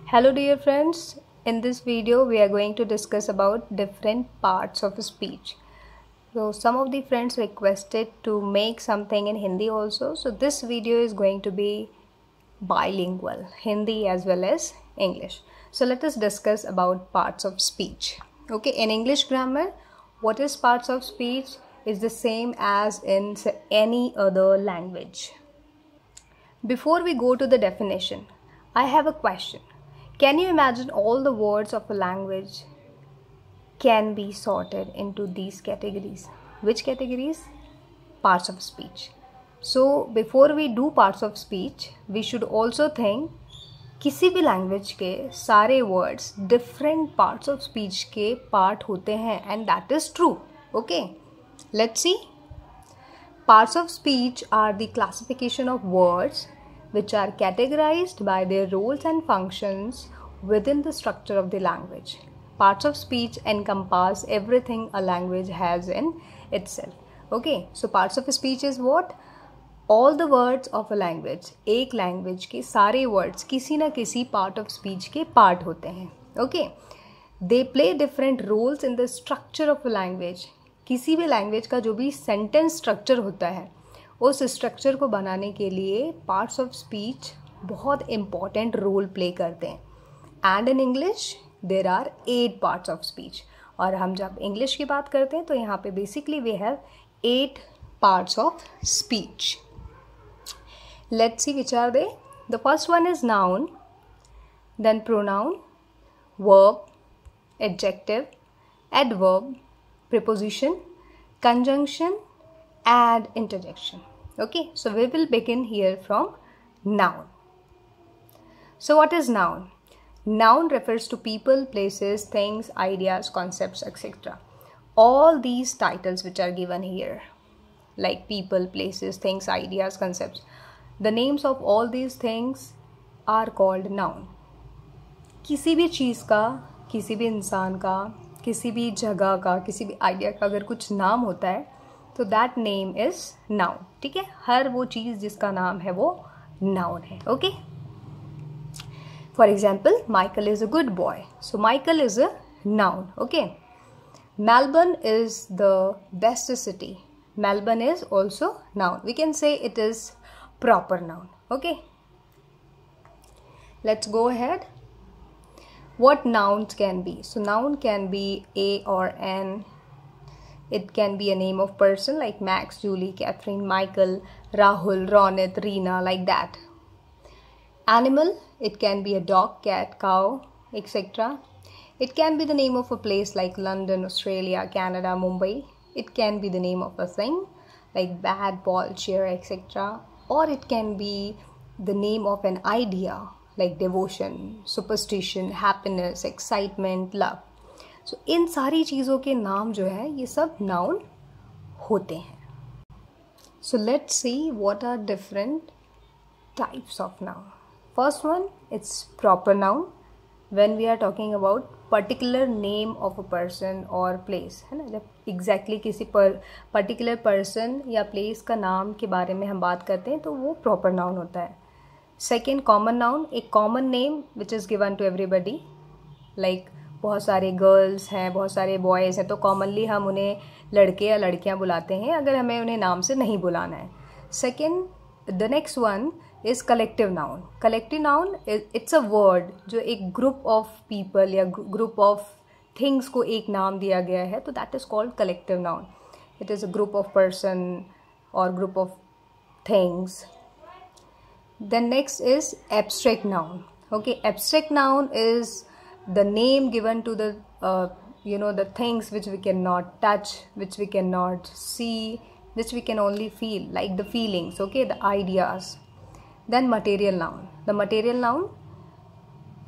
Hello dear friends, in this video we are going to discuss about different parts of speech. So some of the friends requested to make something in Hindi also. So this video is going to be bilingual, Hindi as well as English. So let us discuss about parts of speech. Okay, in English grammar, what is parts of speech is the same as in any other language. Before we go to the definition, I have a question. Can you imagine all the words of a language can be sorted into these categories? Which categories? Parts of speech. So before we do parts of speech, we should also think किसी भी language के सारे words different parts of speech के part होते हैं and that is true. Okay, let's see. Parts of speech are the classification of words which are categorized by their roles and functions within the structure of the language. Parts of speech encompass everything a language has in itself. Okay, so parts of speech is what? All the words of a language. एक language के सारे words किसी ना किसी part of speech के part होते हैं. Okay, they play different roles in the structure of a language. किसी भी लैंग्वेज का जो भी सेंटेंस स्ट्रक्चर होता है उस स्ट्रक्चर को बनाने के लिए पार्ट्स ऑफ स्पीच बहुत इम्पॉर्टेंट रोल प्ले करते हैं. And in English there are 8 parts of speech. और हम जब इंग्लिश की बात करते हैं तो यहाँ पे basically we have 8 parts of speech. Let's see which are they. The first one is noun, then pronoun, verb, adjective, adverb, preposition, conjunction and interjection. Okay, so we will begin here from noun. So what is noun? Noun refers to people, places, things, ideas, concepts, etc. All these titles which are given here, like people, places, things, ideas, concepts, the names of all these things are called noun. किसी भी चीज़ का, किसी भी इंसान का, किसी भी जगह का, किसी भी आइडिया का अगर कुछ नाम होता है तो दैट नेम इज नाउन. ठीक है, हर वो चीज़ जिसका नाम है वो नाउन है. Okay, for example Michael is a good boy, so Michael is a noun. Okay, Melbourne is the best city, Melbourne is also noun. We can say it is proper noun. Okay, let's go ahead. What nouns can be? So noun can be a or an. It can be a name of person like Max, Julie, Catherine, Michael, Rahul, Ronit, Reena, like that. Animal, it can be a dog, cat, cow, etc. It can be the name of a place like London, Australia, Canada, Mumbai. It can be the name of a thing like bat, ball, chair, etc. Or it can be the name of an idea like devotion, superstition, happiness, excitement, love. So इन सारी चीज़ों के नाम जो है ये सब noun होते हैं. So let's see what are different types of noun. First one, it's proper noun. When we are talking about particular name of a person or place, है ना, जब exactly किसी particular person या place का नाम के बारे में हम बात करते हैं तो वो proper noun होता है. सेकेंड, कॉमन नाउन, एक common name which is given to everybody. Like बहुत सारे गर्ल्स हैं, बहुत सारे बॉयज़ हैं, तो कॉमनली हम उन्हें लड़के या लड़कियां बुलाते हैं अगर हमें उन्हें नाम से नहीं बुलाना है. Second, the next one is collective noun. Collective noun it's a word जो एक ग्रुप ऑफ पीपल या ग्रुप ऑफ थिंग्स को एक नाम दिया गया है, तो that is called collective noun. It is a group of person और group of things. Then next is abstract noun. Okay, abstract noun is the name given to the the things which we cannot touch, which we cannot see, which we can only feel, like the feelings. Okay, the ideas. Then material noun. The material noun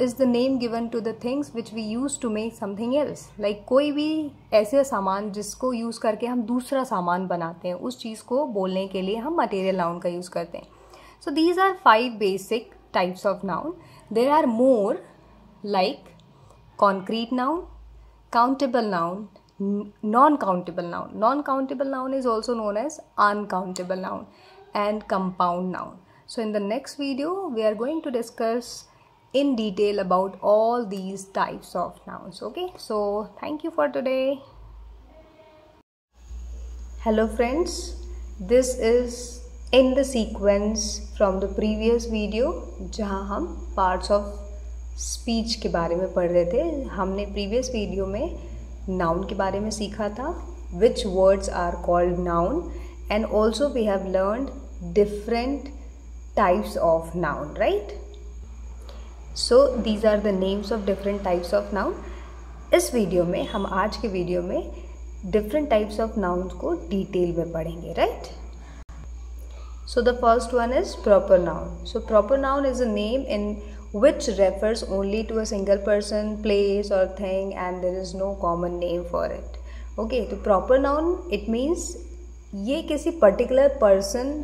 is the name given to the things which we use to make something else. Like कोई भी ऐसे सामान जिसको use करके हम दूसरा सामान बनाते हैं, उस चीज़ को बोलने के लिए हम material noun का use करते हैं. So these are 5 basic types of noun. There are more like concrete noun, countable noun, non-countable noun. Non-countable noun is also known as uncountable noun and compound noun. So in the next video, we are going to discuss in detail about all these types of nouns. Okay, so thank you for today. Hello friends, this is in the sequence from the previous video जहाँ हम parts of speech के बारे में पढ़ रहे थे. हमने previous video में noun के बारे में सीखा था, which words are called noun, and also we have learned different types of noun, right? So these are the names of different types of noun. इस वीडियो में हम आज के वीडियो में different types of nouns को detail में पढ़ेंगे, right? So the first one is proper noun. So proper noun is a name in which refers only to a single person, place or thing, and there is no common name for it. Okay, तो proper noun it means ये किसी particular person,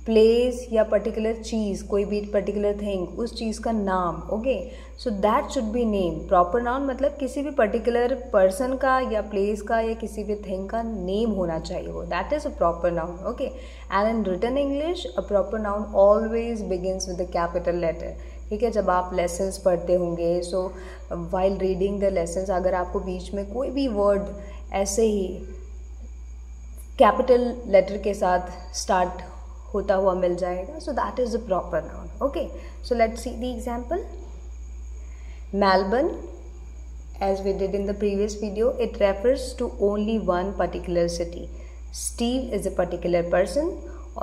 place या particular चीज़, कोई भी particular thing, उस चीज़ का नाम. Okay, so that should be name. Proper noun मतलब किसी भी पर्टिकुलर पर्सन का या प्लेस का या किसी भी थिंग का नेम होना चाहिए वो. That is a proper noun. Okay, and in written English a proper noun always begins with the capital letter. ठीक है, जब आप लेसन्स पढ़ते होंगे, so while reading the lessons अगर आपको बीच में कोई भी वर्ड ऐसे ही कैपिटल लेटर के साथ स्टार्ट होता हुआ मिल जाएगा, so that is a proper noun. Okay, so let's see the example. Melbourne, as we did in the previous video, it refers to only one particular city. Steve is a particular person.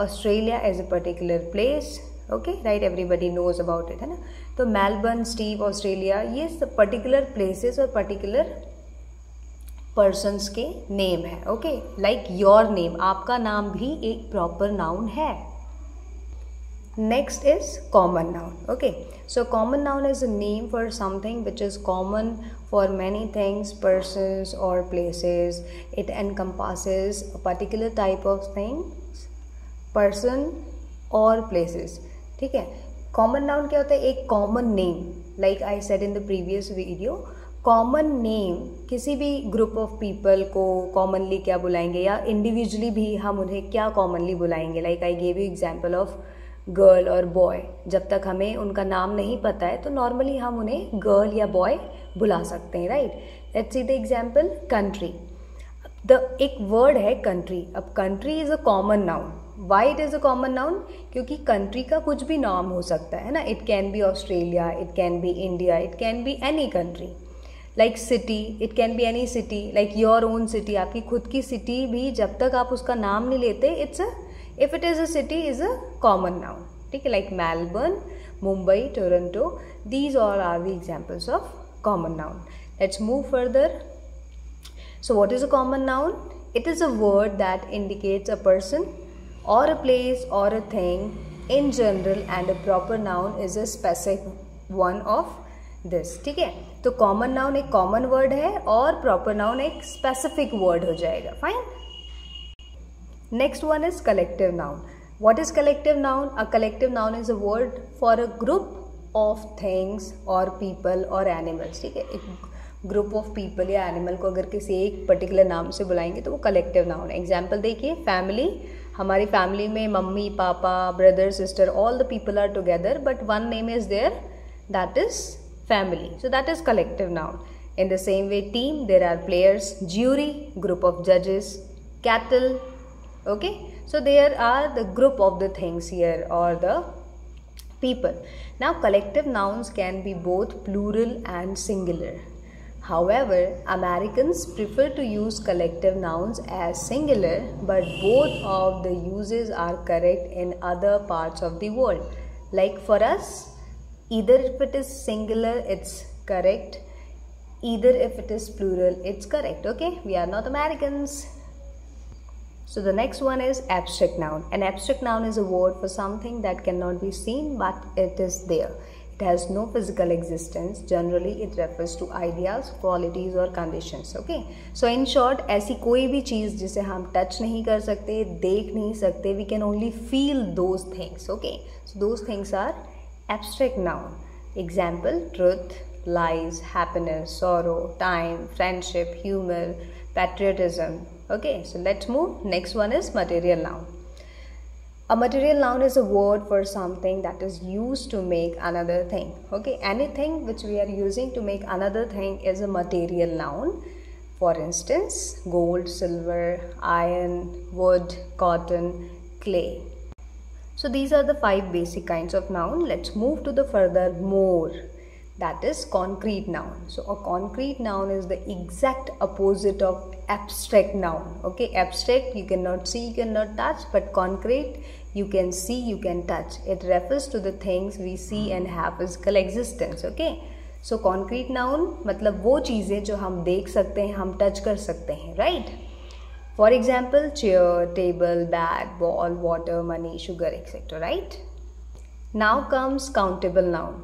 Australia is a particular place. Okay, right, everybody knows about it, है ना. तो Melbourne, Steve, Australia, ये सब particular places और particular persons के name है. Okay, like your name, आपका नाम भी एक प्रॉपर नाउन है. Next is common noun. Okay, so common noun is a name for something which is common for many things, persons और places. It encompasses a particular type of things, person और places. ठीक है, common noun क्या होता है? एक common name, like I said in the previous video. Common name किसी भी ग्रुप ऑफ पीपल को कॉमनली क्या बुलाएंगे, या इंडिविजुअली भी हम उन्हें क्या कॉमनली बुलाएंगे. Like I gave you example of girl और बॉय. जब तक हमें उनका नाम नहीं पता है तो नॉर्मली हम उन्हें गर्ल या बॉय बुला सकते हैं, right. Let's see the example country. एक वर्ड है कंट्री. अब country is a common noun. Why it is a common noun? क्योंकि कंट्री का कुछ भी नाम हो सकता है ना. It can be Australia, it can be India, it can be any country. Like city, it can be any city, like your own city. आपकी खुद की सिटी भी जब तक आप उसका नाम नहीं लेते, it's a, if it is a city is a common noun. ठीक है, like Melbourne, Mumbai, Toronto, these all are the examples of common noun. Let's move further. So what is a common noun? It is a word that indicates a person or a place or a thing in general, and a proper noun is a specific one of this. ठीक है, तो common noun एक common word है और proper noun एक specific word हो जाएगा. Fine. Next one is collective noun. What is collective noun? A collective noun is a word for a group of things और पीपल और एनिमल्स. ठीक है, एक ग्रुप ऑफ पीपल या एनिमल को अगर किसी एक पर्टिकुलर नाम से बुलाएंगे तो वो कलेक्टिव नाउन है. एग्जाम्पल देखिए, फैमिली. हमारी फैमिली में mummy, papa, brother, sister, all the people are together, but one name is there, that is family. So that is collective noun. In the same way, team, there are players, jury, group of judges, cattle. Okay, so there are the group of the things here or the people. Now collective nouns can be both plural and singular. However, Americans prefer to use collective nouns as singular, but both of the uses are correct in other parts of the world. Like for us, either if it is singular it's correct, either if it is plural it's correct. Okay, we are not Americans. So the next one is abstract noun. An abstract noun is a word for something that cannot be seen but it is there. It has no physical existence. Generally it refers to ideas, qualities or conditions. Okay, so in short, ऐसी कोई भी चीज़ जिसे हम touch नहीं कर सकते, देख नहीं सकते, we can only feel those things. Okay, so those things are abstract noun. Example, truth, lies, happiness, sorrow, time, friendship, humor, patriotism. Okay, so let's move. Next one is material noun. A material noun is a word for something that is used to make another thing. Okay, anything which we are using to make another thing is a material noun. For instance, gold, silver, iron, wood, cotton, clay. So these are the 5 basic kinds of noun. Let's move to the further more. That is concrete noun. So a concrete noun is the exact opposite of abstract noun. Okay, abstract you cannot see, you cannot touch, but concrete you can see, you can touch. It refers to the things we see and have physical existence. Okay, so concrete noun मतलब वो चीज़ें जो हम देख सकते हैं, हम touch कर सकते हैं, right? For example, chair, table, bat, ball, water, money, sugar, etc. Right? Now comes countable noun.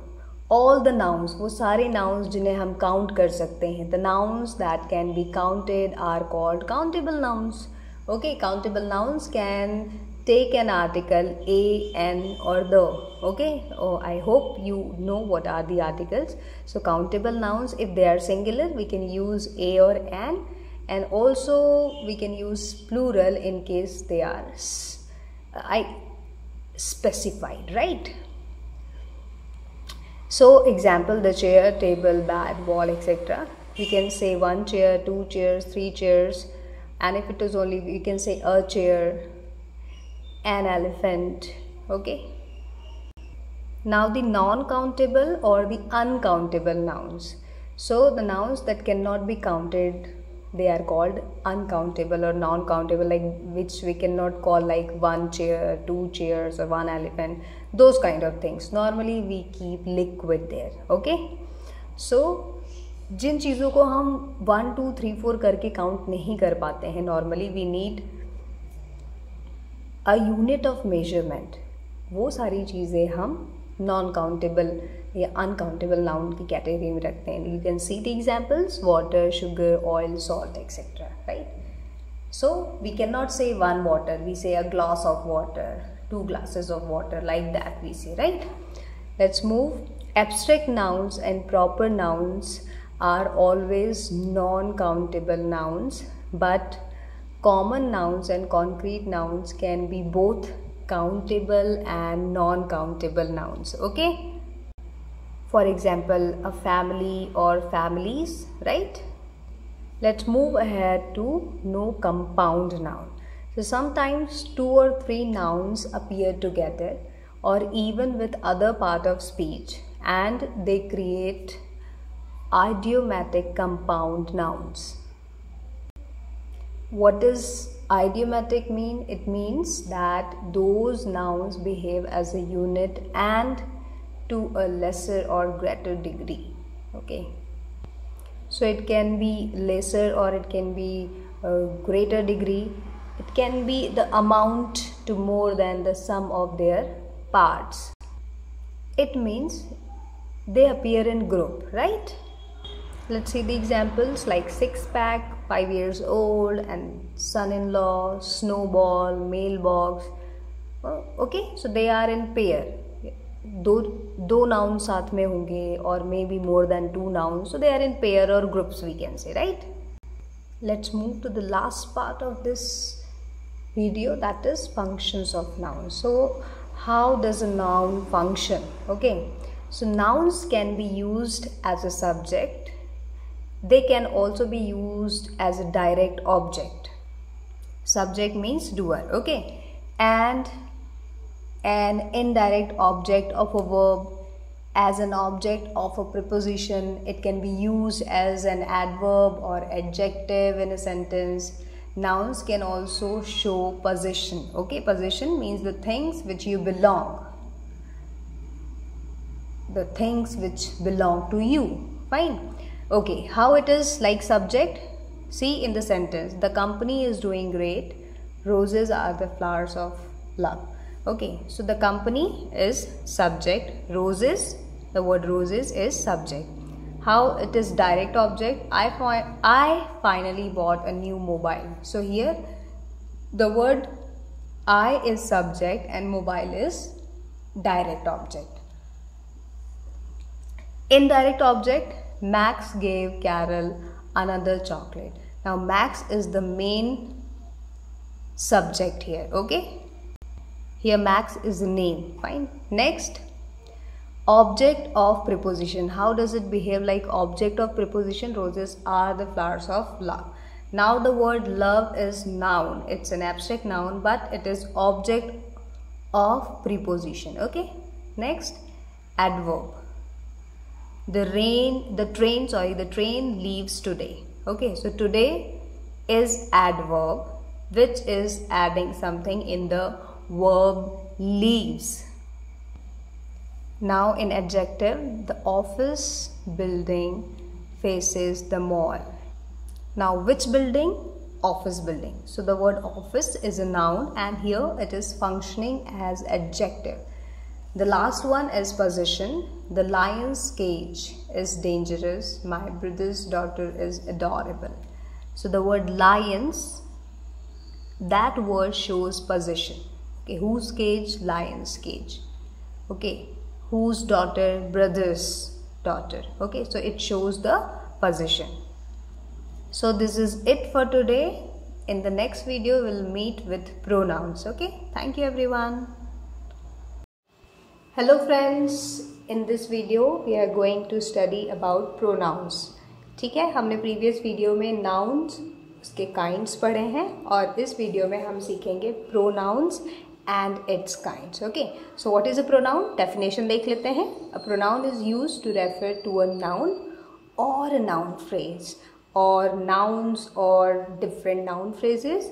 All the nouns, वो सारे nouns जिन्हें हम count कर सकते हैं, the nouns that can be counted are called countable nouns. Okay, countable nouns can take an article a, an or the. Okay, I hope you know what are the articles. So countable nouns, if they are singular, we can use a or an, and also we can use plural in case they are specified, right? So example, the chair, table, bat, ball, etc. We can say 1 chair, 2 chairs, 3 chairs, and if it is only, we can say a chair, an elephant. Okay. Now the non-countable or the uncountable nouns. So the nouns that cannot be counted, they are called uncountable or non-countable, like which we cannot call like 1 chair, 2 chairs or 1 elephant, those kind of things. Normally we keep liquid there. Okay, so जिन चीज़ों को हम 1, 2, 3, 4 करके count नहीं कर पाते हैं, normally we need a unit of measurement, वो सारी चीज़ें हम नॉन काउंटेबल या अनकाउंटेबल नाउन की कैटेगरी में रखते हैं. You can see the examples, water, sugar, oil, salt, etcetera, right? So we can not say 1 water, we say a glass of water, 2 glasses of water, like that we say, right? Let's move. Abstract nouns and proper nouns are always non-countable nouns, but common nouns and concrete nouns can be both countable and non-countable nouns. Okay, for example, a family or families, right? Let's move ahead to know compound noun. So sometimes 2 or 3 nouns appear together or even with other part of speech, and they create idiomatic compound nouns. What does idiomatic mean? It means that those nouns behave as a unit and to a lesser or greater degree. Okay, so it can be lesser or it can be a greater degree. It can be the amount to more than the sum of their parts. It means they appear in group, right? Let's see the examples like 6-pack, 5 years old, and son-in-law, snowball, mailbox. Okay, so they are in pair. दो nouns साथ में होंगे or maybe more than 2 nouns, so they are in pair or groups, we can say, right? Let's move to the last part of this video, that is functions of nouns. So how does a noun function? Okay, so nouns can be used as a subject. They can also be used as a direct object. Subject means doer, okay, and an indirect object of a verb, as an object of a preposition. It can be used as an adverb or adjective in a sentence. Nouns can also show possession. Okay, possession means the things which you belong, the things which belong to you. Fine. Okay, how it is like subject? See in the sentence, the company is doing great, roses are the flowers of love. Okay, so the company is subject, roses, the word roses is subject. How it is direct object? I finally bought a new mobile. So here the word I is subject and mobile is direct object. Indirect object, Max gave Carol another chocolate. Now Max is the main subject here. Okay, Here Max is the name. Fine. Next, object of preposition. How does it behave like object of preposition? Roses are the flowers of love. Now the word love is noun. It's an abstract noun, but it is object of preposition. Okay. Next, adverb. The train leaves today. Okay, so today is adverb, which is adding something in the verb leaves. Now in adjective, the office building faces the mall. Now which building? Office building. So the word office is a noun and here it is functioning as adjective. The last one is possession. The lion's cage is dangerous. My brother's daughter is adorable. So the word lions, that word shows possession. Okay, whose cage? Lion's cage. Okay, whose daughter? Brother's daughter. Okay, so it shows the possession. So this is it for today. In the next video, we'll meet with pronouns. Okay, thank you everyone. Hello friends, in this video we are going to study about pronouns. ठीक है, हमने previous video में nouns उसके kinds पढ़े हैं और इस video में हम सीखेंगे pronouns and its kinds. Okay, so what is a pronoun? Definition देख लेते हैं. A pronoun is used to refer to a noun or a noun phrase or nouns or different noun phrases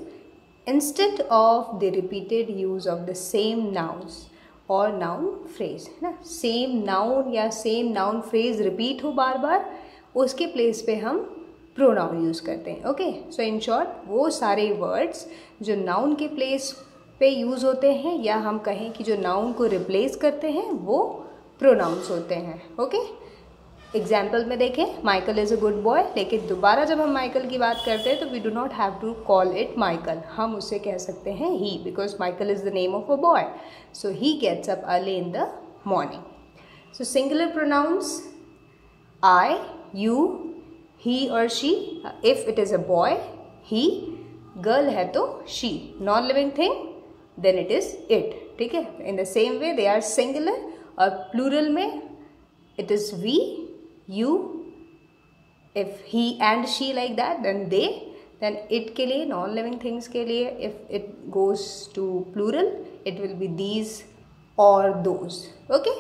instead of the repeated use of the same nouns और noun phrase है ना. Same noun या same noun phrase repeat हो बार बार, उसके place पे हम pronoun use करते हैं. ओके, सो इन शॉर्ट वो सारे वर्ड्स जो नाउन के प्लेस पे यूज़ होते हैं या हम कहें कि जो नाउन को रिप्लेस करते हैं वो प्रोनाउंस होते हैं. ओके, एग्जाम्पल में देखें, Michael is a good boy, लेकिन दोबारा जब हम माइकल की बात करते हैं तो we do not have to call it Michael, हम उससे कह सकते हैं he, because Michael is the name of a boy. So he gets up early in the morning. So singular pronouns I, you, he और she. If it is a boy he, girl है तो she, non living thing then it is it. ठीक है, in the same way they are singular. और plural में it is we, you, if he and she like that then they, then it के लिए, non living things के लिए if it goes to plural it will be these or those. Okay,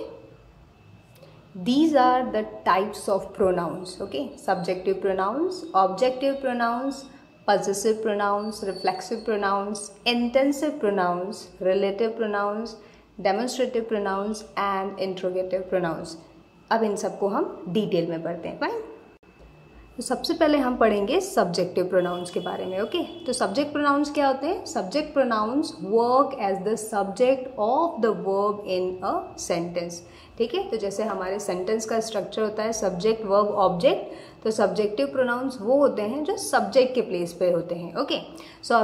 these are the types of pronouns. Okay, subjective pronouns, objective pronouns, possessive pronouns, reflexive pronouns, intensive pronouns, relative pronouns, demonstrative pronouns and interrogative pronouns. अब इन सबको हम detail में पढ़ते हैं. Fine, तो सबसे पहले हम पढ़ेंगे सब्जेक्टिव प्रोनाउंस के बारे में. ओके, तो सब्जेक्ट प्रोनाउंस क्या होते हैं? Subject pronouns work as the subject of the verb in a sentence. ठीक है, तो जैसे हमारे सेंटेंस का स्ट्रक्चर होता है सब्जेक्ट वर्ब ऑब्जेक्ट, तो सब्जेक्टिव प्रोनाउंस वो होते हैं जो सब्जेक्ट के प्लेस पे होते हैं. Okay, so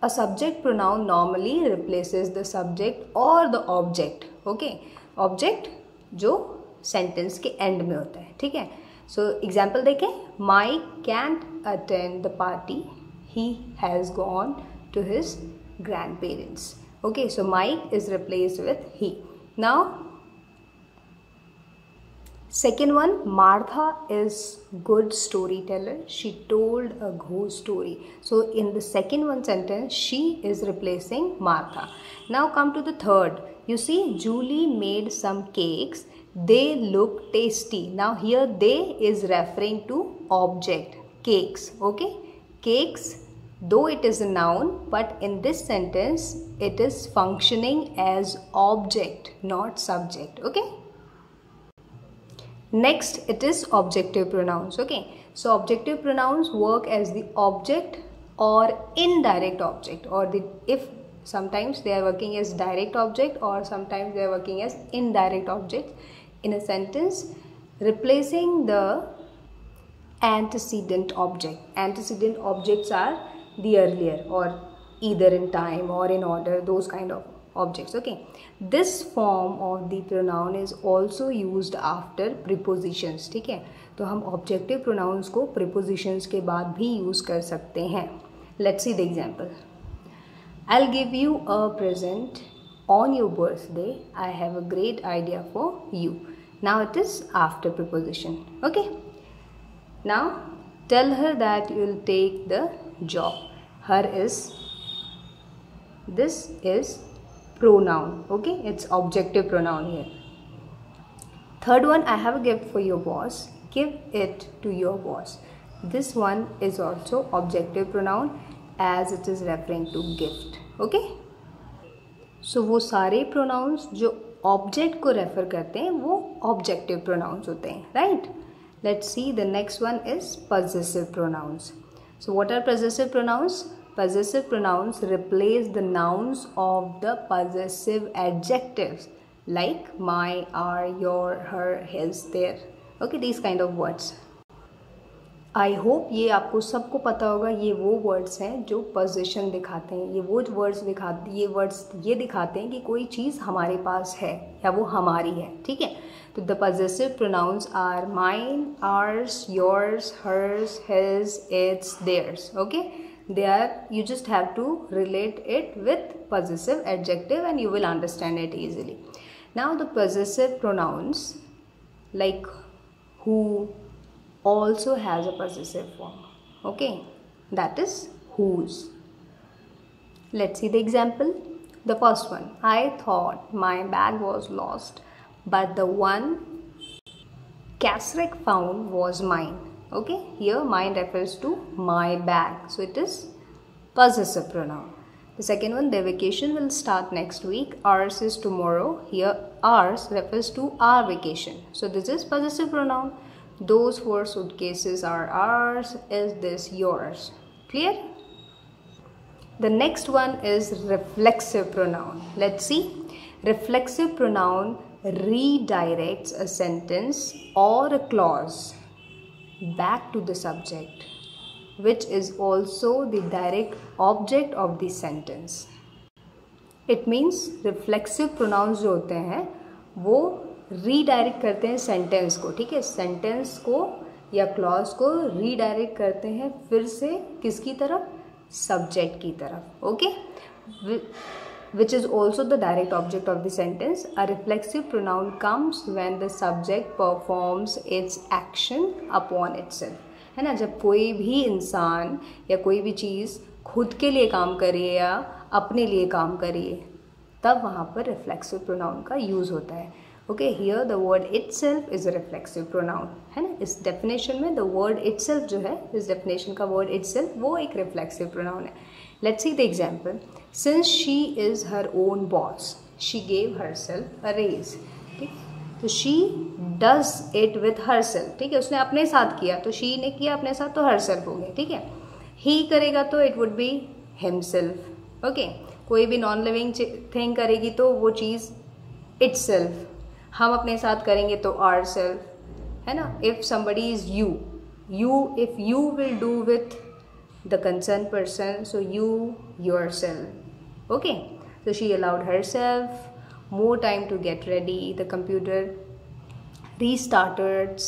a subject pronoun normally replaces the subject और द ऑब्जेक्ट. ओके, ऑब्जेक्ट जो सेंटेंस के एंड में होता है. ठीक है, सो एग्जाम्पल देखें, Mike can't attend the party, he has gone to his grandparents. Okay, so Mike is replaced with he. Now second one, Martha is good storyteller, she told a ghost story. So in the second one sentence she is replacing Martha. Now come to the third. You see, Julie made some cakes, they look tasty. Now here they is referring to object cakes. Okay, cakes, though it is a noun, but in this sentence it is functioning as object, not subject. Okay, next it is objective pronouns. Okay, so objective pronouns work as the object or indirect object, or the if sometimes they are working as direct object or sometimes they are working as indirect object in a sentence, replacing the antecedent object. Antecedent objects are the earlier or either in time or in order, those kind of objects. Okay, this form of the pronoun is also used after prepositions. ठीक है, तो हम objective pronouns को prepositions के बाद भी use कर सकते हैं. Let's see the example. I'll give you a present on your birthday, I have a great idea for you. Now it is after preposition. Okay. Now tell her that you will take the job. Her is, this is pronoun. Okay, it's objective pronoun here. Third one, I have a gift for your boss. Give it to your boss. This one is also objective pronoun as it is referring to gift. Okay. So वो सारे pronouns जो object को refer करते हैं वो objective pronouns होते हैं, right? Let's see, the next one is possessive pronouns. So what are possessive pronouns? Possessive pronouns replace the nouns of the possessive adjectives like my, our, your, her, his, their. Okay, these kind of words. I hope ये आपको सबको पता होगा, ये वो words हैं जो position दिखाते हैं, ये वो वर्ड्स ये दिखाते हैं कि कोई चीज़ हमारे पास है या वो हमारी है, ठीक है. तो the possessive pronouns are mine, ours, yours, hers, his, its, theirs. Okay, they are, you just have to relate it with possessive adjective and you will understand it easily. Now the possessive pronouns like who also has a possessive form. Okay, that is whose. Let's see the example. The first one, I thought my bag was lost but the one Kasrik found was mine. Okay, here mine refers to my bag, so it is possessive pronoun. The second one, their vacation will start next week. Ours is tomorrow. Here ours refers to our vacation, so this is possessive pronoun. Those 4 suitcases are ours. Is this yours? Clear? The next one is reflexive pronoun. Let's see. Reflexive pronoun redirects a sentence or a clause back to the subject, which is also the direct object of the sentence. It means reflexive pronouns जो होते हैं वो redirect करते हैं sentence को, ठीक है, sentence को या क्लॉज को रीडायरेक्ट करते हैं फिर से किसकी तरफ, सब्जेक्ट की तरफ. Okay, which is also the direct object of the sentence. A reflexive pronoun comes when the subject performs its action upon itself. है ना, जब कोई भी इंसान या कोई भी चीज़ खुद के लिए काम करे या अपने लिए काम करे तब वहाँ पर रिफ्लेक्सिव प्रोनाउन का यूज़ होता है. Okay, here the word itself is a reflexive pronoun, है ना. इस डेफिनेशन में द वर्ड इटसेल्फ जो है, इस डेफिनेशन का वर्ड इटसेल्फ वो एक रिफ्लेक्सिव प्रोनाउन है. Let's see the example. Since she is her own boss she gave herself a raise. ठीक, तो she does it with herself, ठीक है, उसने अपने साथ किया तो शी ने किया अपने साथ तो हर सेल्फ हो गया, ठीक है. ही करेगा तो it would be himself. Okay, कोई भी नॉन लिविंग थिंग करेगी तो वो चीज़ इटसेल्फ. हम अपने साथ करेंगे तो आवर सेल्फ, है ना. If somebody is you, if you will do with the concerned person, so you yourself. Okay, so she allowed herself more time to get ready. The computer restarts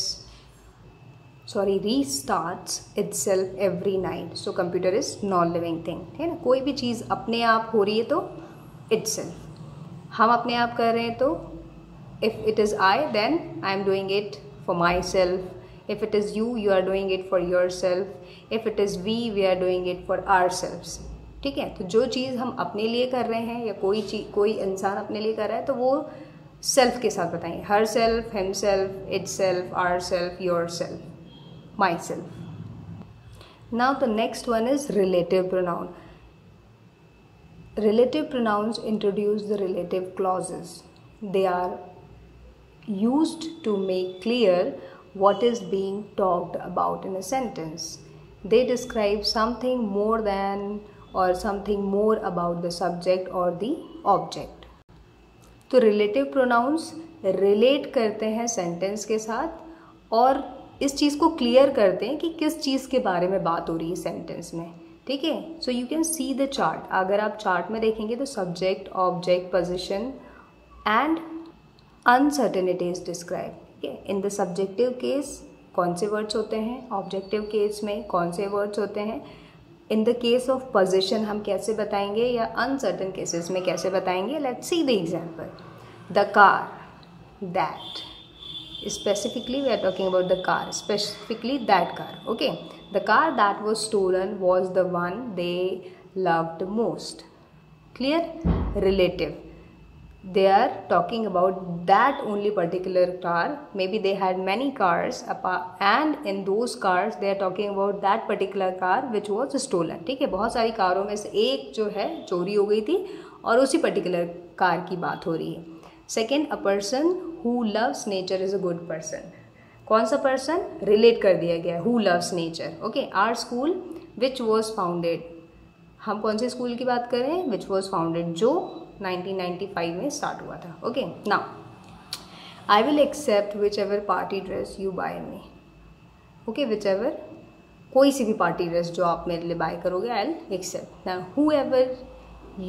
itself every night. So computer is non-living thing, है ना. कोई भी चीज़ अपने आप हो रही है तो itself. हम अपने आप कर रहे हैं तो if it is I, then I am doing it for myself. If it is you, you are doing it for yourself. If it is we are doing it for ourselves. ठीक है, तो जो चीज़ हम अपने लिए कर रहे हैं या कोई इंसान अपने लिए कर रहा है तो वो सेल्फ के साथ बताएंगे. Herself, himself, itself, ourself, yourself, myself. Now the next one is relative pronoun. Relative pronouns introduce the relative clauses. They are used to make clear what is being talked about in a sentence. They describe something more than or something more about the subject or the object. तो relative pronouns relate करते हैं sentence के साथ और इस चीज़ को clear करते हैं कि किस चीज़ के बारे में बात हो रही है sentence में, ठीक है. So you can see the chart. अगर आप चार्ट में देखेंगे तो subject, object, position and uncertainty is describe. ठीक है, इन द सब्जेक्टिव केस कौन से वर्ड्स होते हैं, ऑब्जेक्टिव केस में कौन से वर्ड्स होते हैं, in the case of position हम कैसे बताएंगे या अनसर्टन केसेस में कैसे बताएंगे. Let's see the example. The car that, specifically we are talking about the car, specifically that car. Okay, the car that was stolen was the one they loved most. Clear? Relative. They are talking about that only particular car. Maybe they had many cars and in those cars they are talking about that particular car which was stolen. ठीक है, बहुत सारी कारों में से एक जो है चोरी हो गई थी और उसी पर्टिकुलर कार की बात हो रही है. Second, a person who loves nature is a good person. कौन सा पर्सन? रिलेट कर दिया गया, who loves nature. Okay, our school which was founded. हम कौन से स्कूल की बात कर रहे हैं? विच वॉज फाउंडेड, जो 1995 में स्टार्ट हुआ था. Okay, now I will accept whichever party dress you buy me. Okay, whichever, कोई सी भी पार्टी ड्रेस जो आप मेरे लिए बाय करोगे, I will accept. Now whoever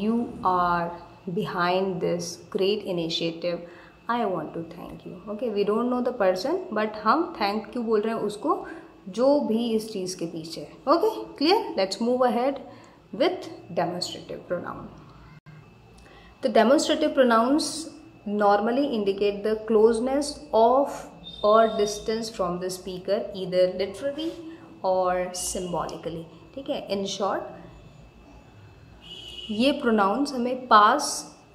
you are behind this great initiative, I want to thank you. Okay, we don't know the person but हम thank क्यों बोल रहे हैं उसको, जो भी इस चीज़ के पीछे है. Okay, clear? Let's move ahead with demonstrative pronoun. The demonstrative pronouns normally indicate the closeness of or distance from the speaker, either literally or symbolically. ठीक है, in short ये प्रोनाउंस हमें पास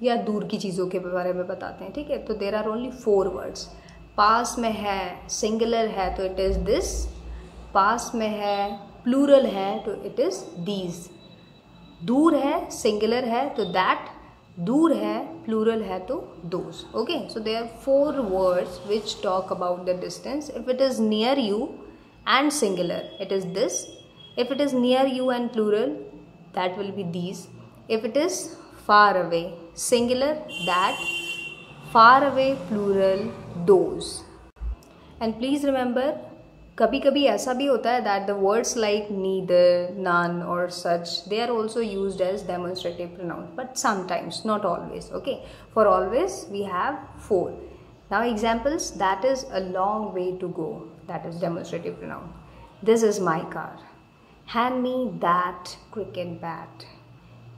या दूर की चीज़ों के बारे में बताते हैं. ठीक है, तो देर आर ओनली 4 वर्ड्स. पास में है, सिंगुलर है तो इट इज़ दिस. पास में है, प्लूरल है तो इट इज़ दीज. दूर है, सिंगुलर है तो दैट. दूर है, प्लूरल है तो those. Okay, so there are 4 words which talk about the distance. If it is near you and singular it is this. If it is near you and plural that will be these. If it is far away, singular, that. Far away, plural, those. And please remember, कभी कभी ऐसा भी होता है that the words like neither, none or such, they are also used as demonstrative pronouns, but sometimes, not always. Okay, for always we have 4. Now examples, that is a long way to go, that is demonstrative pronoun. This is my car. Hand me that cricket bat.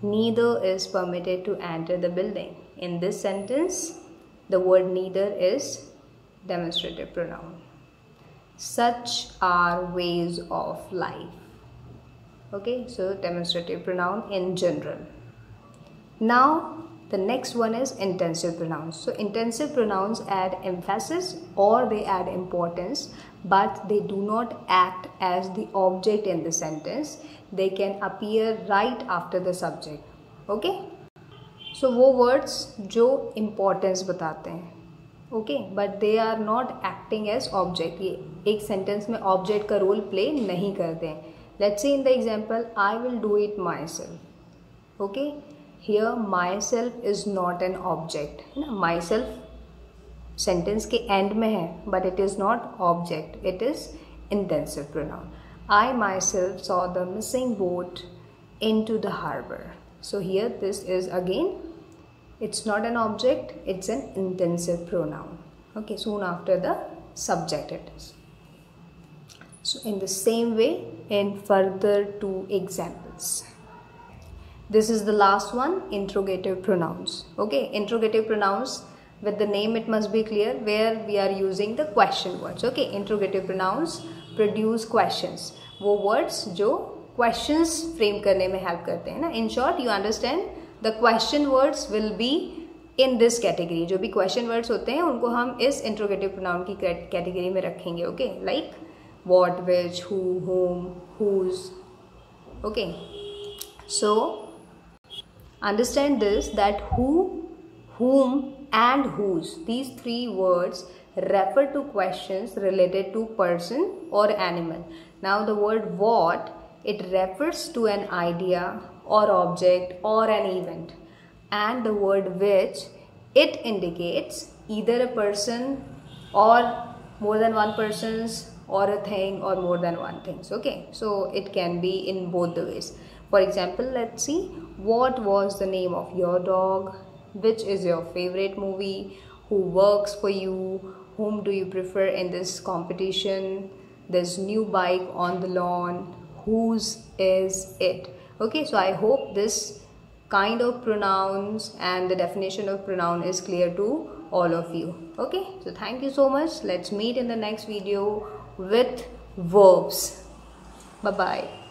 Neither is permitted to enter the building. In this sentence, the word neither is demonstrative pronoun. Such are ways of life. Okay, so demonstrative pronoun in general. Now, the next one is intensive pronouns. So, intensive pronouns add emphasis or they add importance, but they do not act as the object in the sentence. They can appear right after the subject. Okay? So, वो words जो importance बताते हैं. Okay, but they are not acting as object. ये एक sentence में object का role play नहीं करते हैं. Let's say in the example, I will do it myself. Okay? Here myself is not an object. Myself sentence के end में है, but it is not object. It is intensive pronoun. I myself saw the missing boat into the harbor. So here this is again, it's not an object, it's an intensive pronoun. Okay, soon after the subject it is. So in the same way, in further 2 examples. This is the last one, interrogative pronouns. Okay, interrogative pronouns, with the name it must be clear, where we are using the question words. Okay, interrogative pronouns produce questions. वो words जो questions frame करने में help करते हैं ना. In short, you understand, the question words will be in this category. जो भी question words होते हैं उनको हम इस interrogative pronoun की category में रखेंगे. Okay, like what, which, who, whom, whose. Okay, so understand this, that who, whom and whose, these 3 words refer to questions related to person or animal. Now the word what, it refers to an idea or object or an event, and the word which, it indicates either a person or more than one persons, or a thing or more than one things. Okay, so it can be in both the ways. For example, let's see, what was the name of your dog, which is your favorite movie, who works for you, whom do you prefer in this competition, this new bike on the lawn, whose is it. Okay, so I hope this kind of pronouns and the definition of pronoun is clear to all of you. Okay, so thank you so much. Let's meet in the next video with verbs. Bye bye.